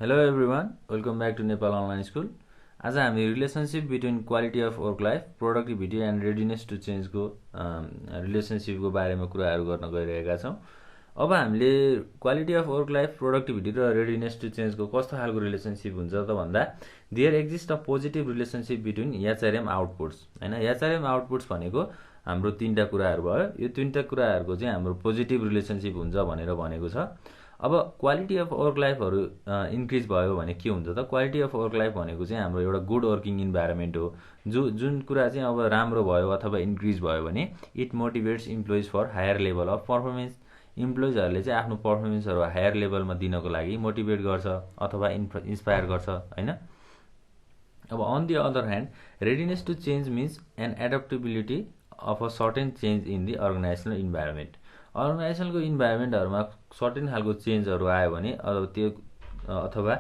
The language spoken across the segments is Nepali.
Hello everyone, welcome back to Nepal Online School. आज हामी relationship between quality of work life, productivity and readiness to चेन्जको रिलेसनशिपको बारेमा कुराहरू गर्न गइरहेका छौँ। अब हामीले quality of work life, productivity र रेडिनेस टु चेन्जको कस्तो खालको रिलेसनशिप हुन्छ त भन्दा there exist a positive relationship between HRM outputs होइन। एचआरएम आउटपुट्स भनेको हाम्रो तीनटा कुराहरू भयो। यो तीनटा कुराहरूको चाहिँ हाम्रो पोजिटिभ रिलेसनशिप हुन्छ भनेर भनेको छ। अब क्वालिटी अफ वर्क लाइफहरू इन्क्रिज भयो भने के हुन्छ त? क्वालिटी अफ वर्क लाइफ भनेको चाहिँ हाम्रो एउटा गुड वर्किङ इन्भाइरोमेन्ट हो। जुन कुरा चाहिँ अब राम्रो भयो अथवा इन्क्रिज भयो भने it motivates employees for higher level of performance. इम्प्लोइजहरूले चाहिँ आफ्नो पर्फर्मेन्सहरू हायर लेभलमा दिनको लागि मोटिभेट गर्छ अथवा इन्सपायर गर्छ होइन। अब on the other hand readiness to change means an adaptability of a certain change in the organisational environment. अर्गनाइजेसनलको इन्भाइरोमेन्टहरूमा सर्टेन खालको चेन्जहरू आयो भने त्यो अथवा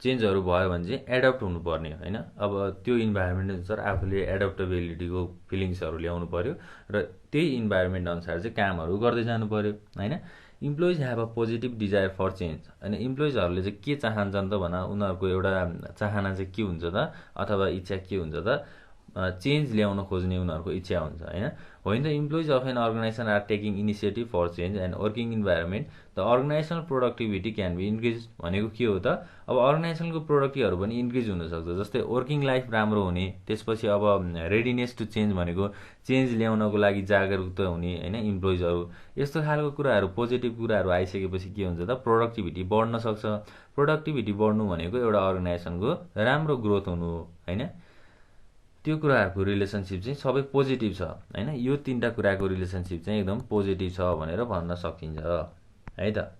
चेन्जहरू भयो भने चाहिँ एडप्ट हुनुपर्ने होइन। अब त्यो इन्भाइरोमेन्ट अनुसार आफूले एडप्टेबिलिटीको फिलिङ्सहरू ल्याउनु पऱ्यो र त्यही इन्भाइरोमेन्ट अनुसार चाहिँ कामहरू गर्दै जानु पऱ्यो होइन। Employees have a positive desire for change होइन। इम्प्लोइजहरूले चाहिँ के चाहन्छन् त भन, उनीहरूको एउटा चाहना चाहिँ के हुन्छ त अथवा इच्छा के हुन्छ त? चेन्ज ल्याउन खोज्ने उनीहरूको इच्छा हुन्छ होइन। When the employees of an organization are taking initiative for change and working environment, the organizational productivity can be increased भनेको के हो त? अब अर्गनाइजेसनको प्रोडक्टिभहरू पनि इन्क्रिज हुनसक्छ। जस्तै वर्किङ लाइफ राम्रो हुने, त्यसपछि अब रेडिनेस टु चेन्ज भनेको चेन्ज ल्याउनको लागि जागरुक हुने होइन इम्प्लोइजहरू। यस्तो खालको कुराहरू, पोजिटिभ कुराहरू आइसकेपछि के हुन्छ त? प्रोडक्टिभिटी बढ्न सक्छ। प्रोडक्टिभिटी बढ्नु भनेको एउटा अर्गनाइजेसनको राम्रो ग्रोथ हुनु हो होइन। त्यो कुराहरूको रिलेसनसिप चाहिँ सबै पोजिटिभ छ होइन। यो तीनटा कुराको रिलेसनसिप चाहिँ एकदम पोजिटिभ छ भनेर भन्न सकिन्छ है त।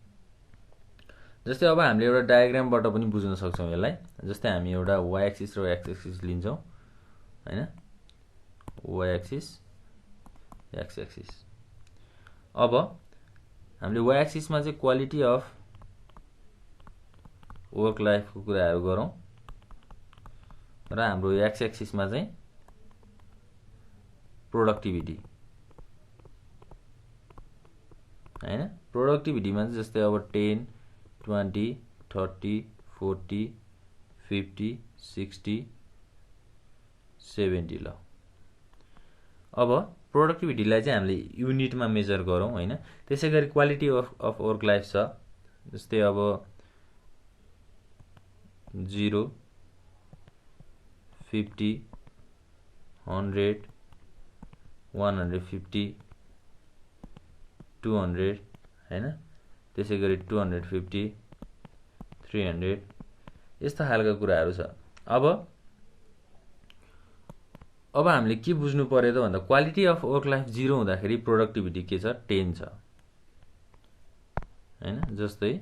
जस्तै अब हामीले एउटा डायग्रामबाट पनि बुझ्न सक्छौँ यसलाई। जस्तै हामी एउटा वाइ एक्सिस र एक्स एक्सिस लिन्छौँ होइन। Y axis, X axis. अब हामीले वाइ एक्सिसमा चाहिँ क्वालिटी अफ वर्क लाइफको कुराहरू गरौँ र हाम्रो एक्स एक्सिसमा चाहिँ प्रोडक्टिभिटी होइन। प्रोडक्टिभिटीमा चाहिँ जस्तै अब 10, 20, 30, 40, 50, 60, 70 ल। अब प्रोडक्टिभिटीलाई चाहिँ हामीले युनिटमा मेजर गरौँ होइन। त्यसै गरी क्वालिटी अफ वर्क लाइफ छ। जस्तै अब 0, 50, 100, 150, 200 होइन। त्यसै गरी 250, 300 यस्ता खालका कुराहरू छ। अब हामीले के बुझ्नु पर्यो त भन्दा क्वालिटी अफ वर्क लाइफ 0 हुँदाखेरि प्रोडक्टिभिटी के छ? 10 छ होइन। जस्तै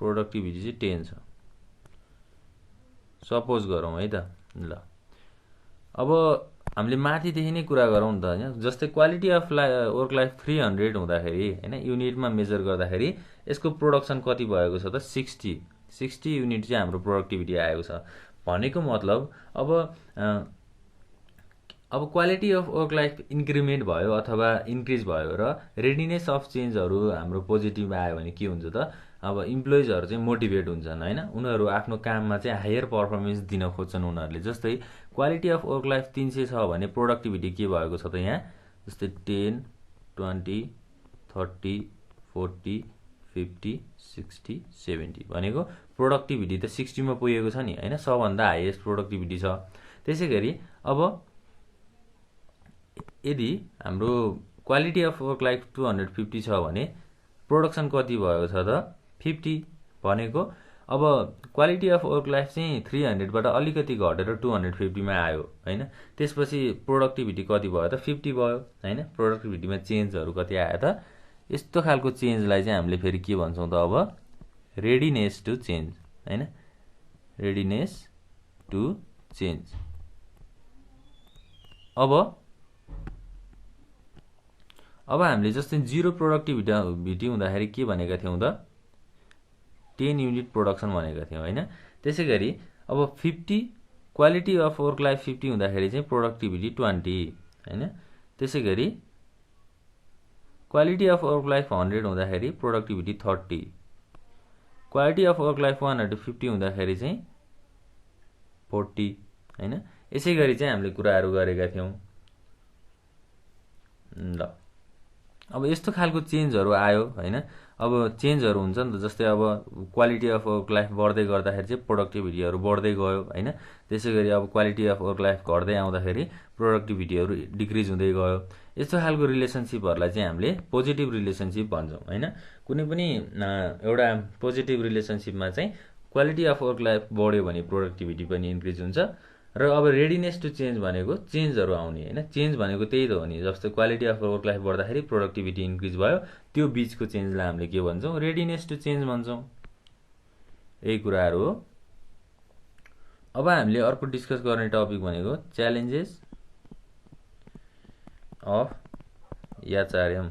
प्रोडक्टिभिटी चाहिँ 10 छ सपोज गरौँ है त ल। अब हामीले माथिदेखि नै कुरा गरौँ नि त होइन। जस्तै क्वालिटी अफ वर्क लाइफ 300 हुँदाखेरि होइन, युनिटमा मेजर गर्दाखेरि यसको प्रोडक्सन कति भएको छ त? 60 युनिट चाहिँ हाम्रो प्रोडक्टिभिटी आएको छ भनेको मतलब अब quality of work life increment भयो अथवा इन्क्रिज भयो र रेडिनेस अफ चेन्जहरू हाम्रो पोजिटिभ आयो भने के हुन्छ त? अब इम्प्लोइजहरू चाहिँ मोटिभेट हुन्छन् होइन। उनीहरू आफ्नो काममा चाहिँ हायर पर्फर्मेन्स दिन खोज्छन् उनीहरूले। जस्तै क्वालिटी अफ वर्क लाइफ 300 छ भने प्रोडक्टिभिटी के भएको छ त यहाँ? जस्तै 10, 20, 30, 40, 50, 60, 70 भनेको प्रोडक्टिभिटी त 60 मा पुगेको छ नि होइन। सबभन्दा हाइएस्ट प्रोडक्टिभिटी छ। त्यसै गरी अब यदि हाम्रो क्वालिटी अफ वर्क लाइफ 250 छ भने प्रोडक्सन कति भएको छ त? 50 भनेको अब क्वालिटी अफ वर्क लाइफ चाहिँ 300बाट अलिकति घटेर 250 मा आयो होइन। त्यसपछि प्रोडक्टिभिटी कति भयो त? 50 भयो होइन। प्रोडक्टिभिटीमा चेन्जहरू कति आयो त? यस्तो खालको चेन्जलाई चाहिँ हामीले फेरि के भन्छौँ त? अब रेडिनेस टु चेन्ज होइन। Readiness to change. अब हामीले जस्तै 0 प्रोडक्टिभिटी हुँदाखेरि के भनेका थियौँ त? 10 युनिट प्रोडक्सन भनेका थियौँ होइन। त्यसै गरी अब 50 क्वालिटी अफ वर्क लाइफ 50 हुँदाखेरि चाहिँ प्रोडक्टिभिटी 20 होइन। त्यसै गरी क्वालिटी अफ वर्क लाइफ 100 हुँदाखेरि productivity 30, quality of work life 150 हुँदाखेरि चाहिँ 40 हैन। यसै गरी चाहिँ हामीले कुराहरू गरेका थियौं। ल अब यस्तो खालको चेन्जहरू आयो हैन। अब चेन्जहरू हुन्छ नि त, जस्तै अब क्वालिटी अफ वर्क लाइफ बढ्दै गर्दाखेरि चाहिँ प्रोडक्टिभिटीहरू बढ्दै गयो हैन। त्यसैगरी अब क्वालिटी अफ वर्क लाइफ घट्दै आउँदाखेरि प्रोडक्टिभिटीहरू डिक्रिज हुँदै गयो। यस्तो खालको रिलेसनशिपहरूलाई चाहिँ हामीले पोजिटिभ रिलेसनशिप भन्छौं हैन। कुनै पनि एउटा पोजिटिभ रिलेसनशिपमा चाहिँ क्वालिटी अफ वर्क लाइफ बढ्यो भने प्रोडक्टिभिटी पनि इन्क्रिज हुन्छ। र अब रेडिनेस टु चेन्ज भनेको चेन्जहरू आउने हैन। चेन्ज भनेको त्यही त हो नि, जस्तो क्वालिटी अफ वर्क लाइफ बढ्दाखेरि प्रोडक्टिभिटी इन्क्रिज भयो, त्यो बीचको चेन्जलाई हामीले के भन्छौं? रेडिनेस टु चेन्ज भन्छौं। यही कुराहरू हो। अब हामीले अर्को डिस्कस गर्ने टपिक भनेको challenges of HRM.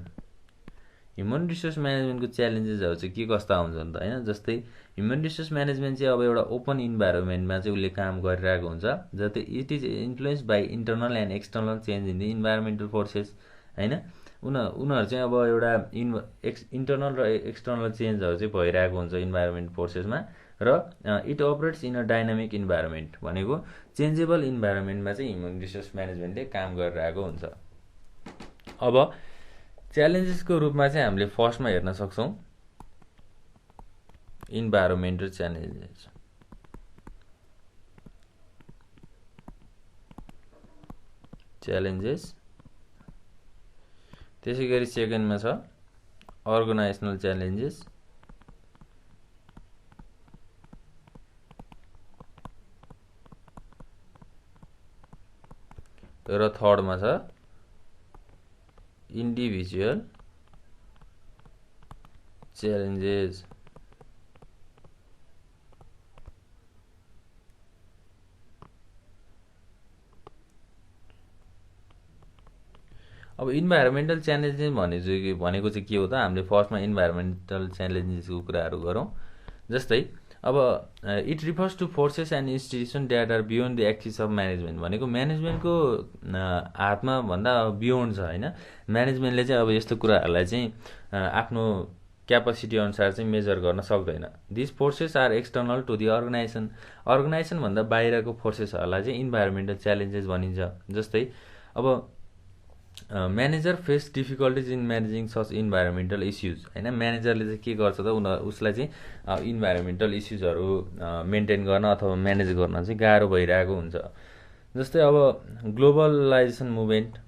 Human resource म्यानेजमेन्टको च्यालेन्जेसहरू चाहिँ के कस्ता हुन्छन् त हैन। जस्तै ह्युमन रिसोर्स म्यानेजमेन्ट चाहिँ अब एउटा ओपन इन्भाइरोमेन्टमा चाहिँ उसले काम गरिरहेको हुन्छ, जति it is influenced by internal and external change in the environmental forces हैन। उनीहरू चाहिँ अब एउटा इन्टरनल र एक्सटर्नल चेन्जहरू चाहिँ भइरहेको हुन्छ इन्भाइरोमेन्ट फोर्सेसमा। र it operates in a dynamic environment भनेको चेन्जेबल इन्भाइरोमेन्टमा चाहिँ ह्युमन रिसोर्स म्यानेजमेन्टले काम गरिरहेको हुन्छ। अब च्यालेन्जेसको रूपमा चाहिँ हामीले फर्स्टमा हेर्न सक्छौं इन्भाइरोमेन्टल च्यालेन्जेस। त्यसैगरी सेकेन्डमा छ अर्गनाइजेसनल च्यालेन्जेस। र थर्डमा छ इन्डिभिजुअल च्यालेन्जेस। अब इन्भाइरोमेन्टल च्यालेन्जेस भनेको चाहिँ के हो त? हामीले फर्स्टमा इन्भाइरोमेन्टल च्यालेन्जेसको कुराहरू गरौँ। जस्तै अब it refers to forces and institution that are beyond the axis of management भनेको म्यानेजमेन्टको हातमा भन्दा बियोन्ड छ हैन। म्यानेजमेन्टले चाहिँ अब यस्तो कुराहरूलाई चाहिँ आफ्नो क्यापासिटी अनुसार चाहिँ मेजर गर्न सक्दैन। This forces are external to the organization भन्दा बाहिरको फोर्सेसहरूलाई चाहिँ इन्भाइरोमेन्टल च्यालेन्जेस भनिन्छ। जस्तै अब manager face difficulties in managing such environmental issues हैन। म्यानेजरले चाहिँ के गर्छ त, उसलाई चाहिँ इन्भाइरोमेन्टल इस्युजहरू मेन्टेन गर्न अथवा म्यानेज गर्न चाहिँ गाह्रो भइरहेको हुन्छ। जस्तै अब ग्लोबलाइजेसन मुभमेन्ट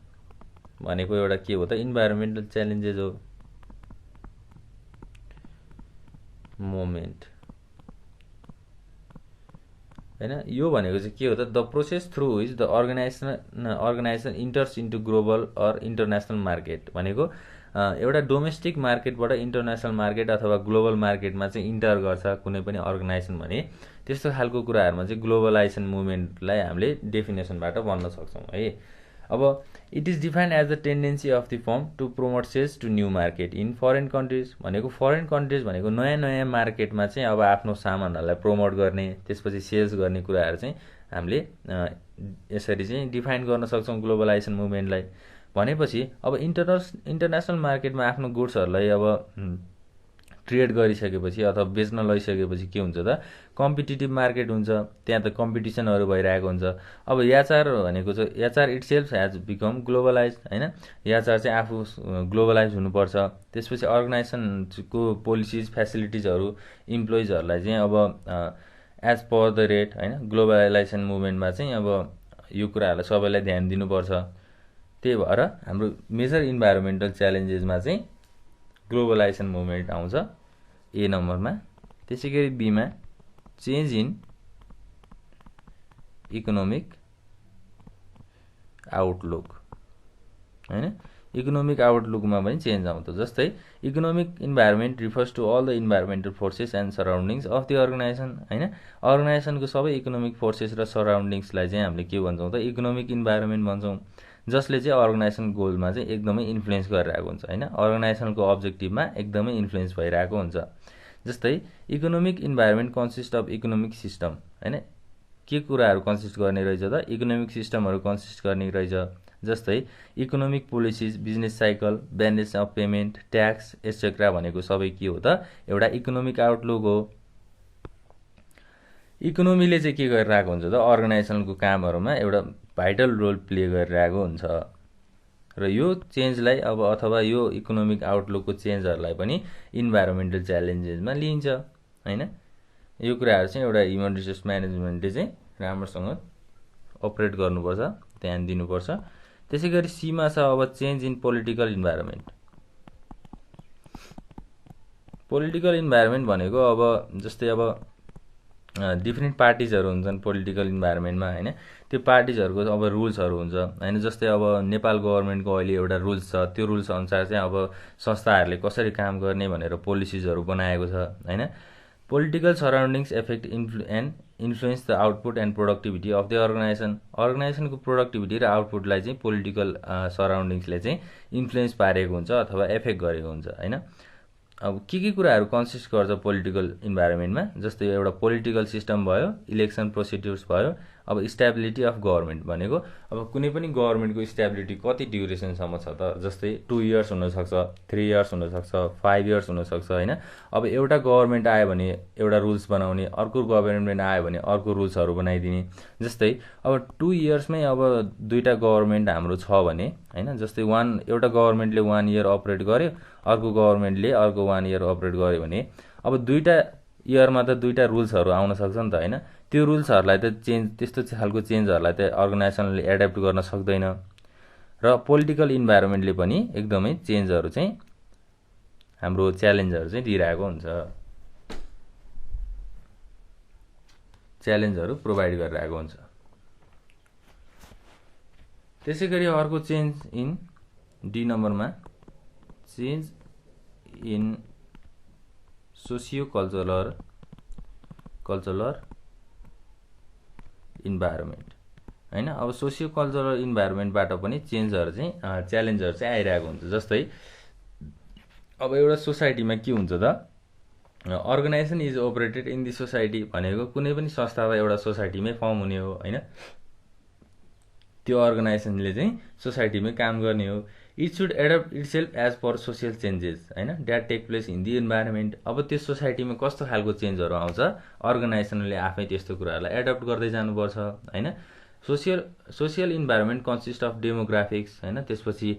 भनेको एउटा के हो त? इन्भाइरोमेन्टल च्यालेन्जेस हो। मोमेन्ट हैन। यो भनेको चाहिँ के हो त? The process through which the organization enters into global or international market भनेको एउटा डोमेस्टिक मार्केटबाट इन्टरनेसनल मार्केट अथवा ग्लोबल मार्केटमा चाहिँ इन्टर गर्छ कुनै पनि अर्गनाइजेसन भने त्यस्तो खालको कुराहरूमा चाहिँ ग्लोबलाइजेसन मुभमेन्टलाई हामीले डेफिनेसनबाट भन्न सक्छौँ है। अब it is defined as the tendency of the firm to promote sales to new market in foreign countries भनेको फरेन कन्ट्रिज भनेको नयाँ नयाँ मार्केटमा चाहिँ अब आफ्नो सामानहरूलाई प्रोमोट गर्ने, त्यसपछि सेल्स गर्ने कुराहरू चाहिँ हामीले यसरी चाहिँ डिफाइन गर्न सक्छौँ ग्लोबलाइजेसन मुभमेन्टलाई। भनेपछि अब इन्टरनेसनल मार्केटमा आफ्नो गुड्सहरूलाई अब ट्रेड गरिसकेपछि अथवा बेच्न लैसकेपछि के हुन्छ त? कम्पिटिटिभ मार्केट हुन्छ, त्यहाँ त कम्पिटिसनहरू भइरहेको हुन्छ। अब एचआर भनेको चाहिँ HR itself has become globalize हैन। एचआर चाहिँ आफू ग्लोबलाइज हुनुपर्छ। त्यसपछि अर्गनाइजेसनको पोलिसिज फेसिलिटिजहरू इम्प्लोइजहरूलाई चाहिँ अब एज पर द रेट हैन। ग्लोबलाइजेसन मुभमेन्टमा चाहिँ अब यो कुराहरूलाई सबैलाई ध्यान दिनुपर्छ। त्यही भएर हाम्रो मेजर इन्भाइरोमेन्टल च्यालेन्जेसमा चाहिँ ग्लोबलाइजेसन मुभमेन्ट आउँछ ए नम्बरमा। त्यसैगरी बीमा चेन्ज इन इकोनोमिक आउटलुक हैन। इकोनोमिक आउटलुकमा पनि चेन्ज आउँछ। जस्तै economic environment refers to all the environmental forces and surroundings of the organization हैन। अर्गनाइजेसनको सबै इकोनोमिक फोर्सेस र सराउन्डिङ्सलाई चाहिँ हामीले के भन्छौँ त? इकोनोमिक इन्भाइरोमेन्ट भन्छौँ, जसले चाहिँ अर्गनाइजेसन गोलमा चाहिँ एकदमै इन्फ्लुएन्स गरिरहेको हुन्छ हैन। अर्गनाइजेसनको अब्जेक्टिभमा एकदमै इन्फ्लुएन्स भइरहेको हुन्छ। जस्तै economic environment consist of economic system हैन। के कुराहरू कन्सिस्ट गर्ने रहेछ त? इकोनोमिक सिस्टमहरू कन्सिस्ट गर्ने रहेछ। जस्तै economic policies, business cycle, balance of payment, tax etcetera भनेको सबै के हो त एउटा इकोनोमिक आउटलुक हो। इकोनोमीले चाहिँ के गरिरहेको हुन्छ त अर्गनाइजेसनको कामहरूमा एउटा भाइटल रोल प्ले गरिरहेको हुन्छ र यो चेन्जलाई अब अथवा यो इकोनोमिक आउटलुकको चेन्जहरूलाई पनि इन्भाइरोमेन्टल च्यालेन्जेसमा लिइन्छ हैन। यो कुराहरू चाहिँ एउटा ह्युमन रिसोर्स म्यानेजमेन्टले चाहिँ राम्रोसँग अपरेट गर्नुपर्छ, ध्यान दिनुपर्छ। त्यसै गरी सीमा छ अब change in political environment. Political environment भनेको अब जस्तै अब डिफ्रेन्ट पार्टिजहरू हुन्छन् पोलिटिकल इन्भाइरोमेन्टमा हैन। त्यो पार्टिजहरूको अब रुल्सहरू हुन्छ हैन। जस्तै अब नेपाल गभर्मेन्टको अहिले एउटा रुल्स छ, त्यो रुल्स अनुसार चाहिँ अब संस्थाहरूले कसरी काम गर्ने भनेर पोलिसिजहरू बनाएको छ हैन। Political surroundings effect and influence the output and productivity of the organisation. अर्गनाइजेसनको प्रोडक्टिभिटी र आउटपुटलाई चाहिँ पोलिटिकल सराउन्डिङ्सले चाहिँ इन्फ्लुएन्स पारेको हुन्छ अथवा एफेक्ट गरेको हुन्छ हैन। अब के कुराहरू कन्सिस्ट गर्छ पोलिटिकल इन्भाइरोमेन्टमा, जस्तै एउटा पोलिटिकल सिस्टम भयो, इलेक्सन प्रोसिड्युर्स भयो। अब स्टेबिलिटी अफ गभर्मेन्ट भनेको अब कुनै पनि गभर्मेन्टको स्टेबिलिटी कति ड्युरेसनसम्म छ त, जस्तै 2 इयर्स हुनसक्छ, 3 इयर्स हुनसक्छ, 5 इयर्स हुनसक्छ हैन। अब एउटा गभर्मेन्ट आयो भने एउटा रुल्स बनाउने, अर्को गभर्मेन्ट आयो भने अर्को रुल्सहरू बनाइदिने। जस्तै अब 2 इयर्समै अब दुईटा गभर्मेन्ट हाम्रो छ भने हैन, जस्तै एउटा गभर्मेन्टले 1 इयर अपरेट गर्यो, अर्को गभर्मेन्टले अर्को 1 इयर अपरेट गर्यो भने अब दुईटा इयरमा त दुईटा रुल्सहरू आउन सक्छ नि त हैन। त्यो रुल्सहरूलाई त त्यस्तो खालको चेन्जहरूलाई त अर्गनाइजेसनले एड्याप्ट गर्न सक्दैन र पोलिटिकल इन्भाइरोमेन्टले पनि एकदमै चेन्जहरू चाहिँ हाम्रो च्यालेन्जहरू चाहिँ दिइरहेको हुन्छ, च्यालेन्जहरू प्रोभाइड गरिरहेको हुन्छ। त्यसै गरी अर्को चेन्ज इन डी नम्बरमा change in socio cultural environment हैन। अब सोसियो कल्चरल इन्भाइरोमेन्टबाट पनि चेन्जहरू चाहिँ च्यालेन्जहरू चाहिँ आइरहेको हुन्छ। जस्तै अब एउटा सोसाइटीमा के हुन्छ त, organization is operated in the society भनेको कुनै पनि संस्था एउटा सोसाइटीमै फर्म हुने हो हैन। त्यो अर्गनाइजेसनले चाहिँ सोसाइटीमै काम गर्ने हो। It should adapt itself as per social changes हैन that take place in the environment. अब त्यो सोसाइटीमा कस्तो खालको चेन्जहरू आउँछ, अर्गनाइजेसनले आफै त्यस्तो कुराहरूलाई एडप्ट गर्दै जानुपर्छ हैन। Social environment consist of demographics हैन, त्यसपछि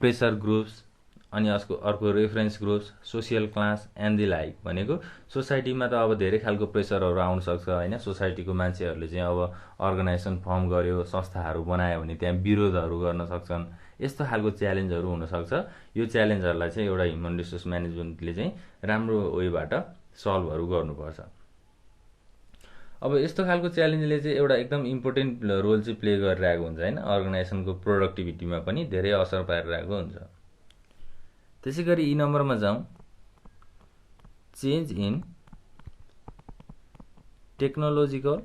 प्रेसर ग्रुप्स, अनि अर्को reference groups, social class and the like भनेको सोसाइटीमा त अब धेरै खालको प्रेसरहरू आउन सक्छ हैन। सोसाइटीको मान्छेहरूले चाहिँ अब अर्गनाइजेसन फर्म गर्यो, संस्थाहरू बनायो भने त्यहाँ विरोधहरू गर्न सक्छन्, यस्तो खालको च्यालेन्जहरू हुनसक्छ। यो च्यालेन्जहरूलाई चाहिँ एउटा ह्युमन रिसोर्स म्यानेजमेन्टले चाहिँ राम्रो वेबाट सल्भहरू गर्नुपर्छ। अब यस्तो खालको च्यालेन्जले चाहिँ एउटा एकदम इम्पोर्टेन्ट रोल चाहिँ प्ले गरिरहेको हुन्छ हैन। अर्गनाइजेसनको प्रोडक्टिभिटीमा पनि धेरै असर पारिरहेको हुन्छ। त्यसै गरी ई नम्बरमा जाउँ, चेन्ज इन टेक्नोलोजिकल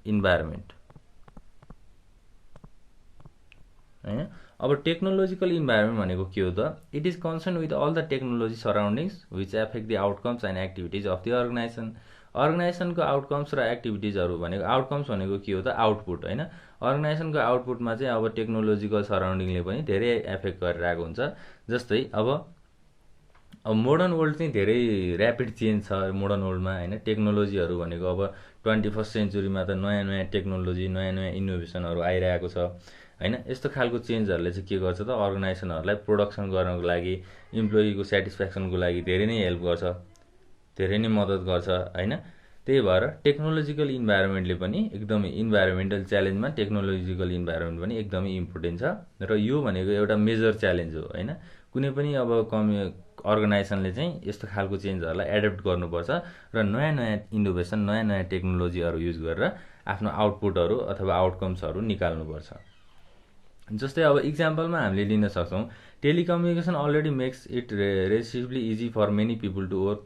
इन्भाइरोमेन्ट हैन। अब टेक्नोलोजिकल इन्भाइरोमेन्ट भनेको के हो त, it is concern with all the technology surroundings which effect the outcomes and activities of the organisation. अर्गनाइजेसनको आउटकम्स र एक्टिभिटिजहरू भनेको आउटकम्स भनेको के हो त, आउटपुट हैन। अर्गनाइजेसनको आउटपुटमा चाहिँ अब टेक्नोलोजिकल सराउन्डिङले पनि धेरै एफेक्ट गरिरहेको हुन्छ। जस्तै अब मोडर्न वर्ल्ड चाहिँ धेरै ऱ्यापिड चेन्ज छ मोडर्न वर्ल्डमा हैन। टेक्नोलोजीहरू भनेको अब 21st सेन्चुरीमा त नयाँ टेक्नोलोजी, नयाँ इनोभेसनहरू आइरहेको छ हैन। यस्तो खालको चेन्जहरूले चाहिँ के गर्छ त, अर्गनाइजेसनहरूलाई प्रोडक्सन गर्नको लागि, इम्प्लोइको सेटिस्फ्याक्सनको लागि धेरै नै हेल्प गर्छ, धेरै नै मद्दत गर्छ हैन। त्यही भएर टेक्नोलोजिकल इन्भाइरोमेन्टले पनि एकदमै इन्भाइरोमेन्टल च्यालेन्जमा टेक्नोलोजिकल इन्भाइरोमेन्ट पनि एकदमै इम्पोर्टेन्ट छ र यो भनेको एउटा मेजर च्यालेन्ज हो हैन। कुनै पनि अब अर्गनाइजेसनले चाहिँ यस्तो खालको चेन्जहरूलाई एडप्ट गर्नुपर्छ र नयाँ इनोभेसन, नयाँ टेक्नोलोजीहरू युज गरेर आफ्नो आउटपुटहरू अथवा आउटकम्सहरू निकाल्नुपर्छ। जस्तै अब इक्जाम्पलमा हामीले लिन सक्छौँ, telecommunication already makes it relatively easy for many people to work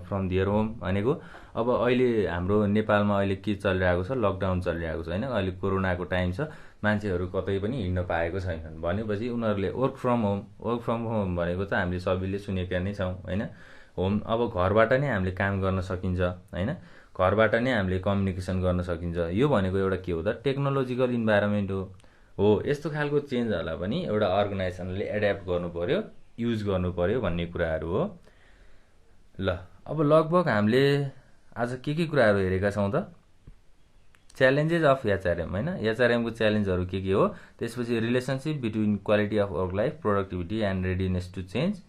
from their home भनेको अब अहिले हाम्रो नेपालमा अहिले के चलिरहेको छ, लकडाउन चलिरहेको छ हैन। अहिले कोरोनाको टाइम छ, मान्छेहरू कतै पनि हिँड्न पाएको छैनन् भनेपछि उनीहरूले वर्क फ्रम होम भनेको त हामीले सबैले सुनेका नै छौँ हैन। अब घरबाट नै हामीले काम गर्न सकिन्छ हैन। घरबाट नै हामीले कम्युनिकेसन गर्न सकिन्छ। यो भनेको एउटा के हो त, टेक्नोलोजिकल इन्भाइरोमेन्ट हो। यस्तो खालको चेन्जहरूलाई पनि एउटा अर्गनाइजेसनले एड्याप्ट गर्नु पर्यो, युज गर्नु पर्यो भन्ने कुराहरू हो। ल अब लगभग हामीले आज के कुराहरू हेरेका छौँ त, च्यालेन्जेस अफ एचआरएम होइन, एचआरएमको च्यालेन्जहरू के हो, त्यसपछि relationship between quality of work life, productivity and readiness to change,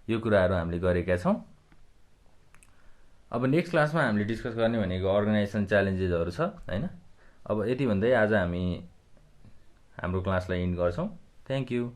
यो कुराहरू हामीले गरेका छौँ। अब नेक्स्ट क्लासमा हामीले डिस्कस गर्ने भनेको अर्गनाइजेसन च्यालेन्जेसहरू छ होइन। अब यति भन्दै आज हामी हाम्रो क्लासलाई इन्ड गर्छौँ। Thank you.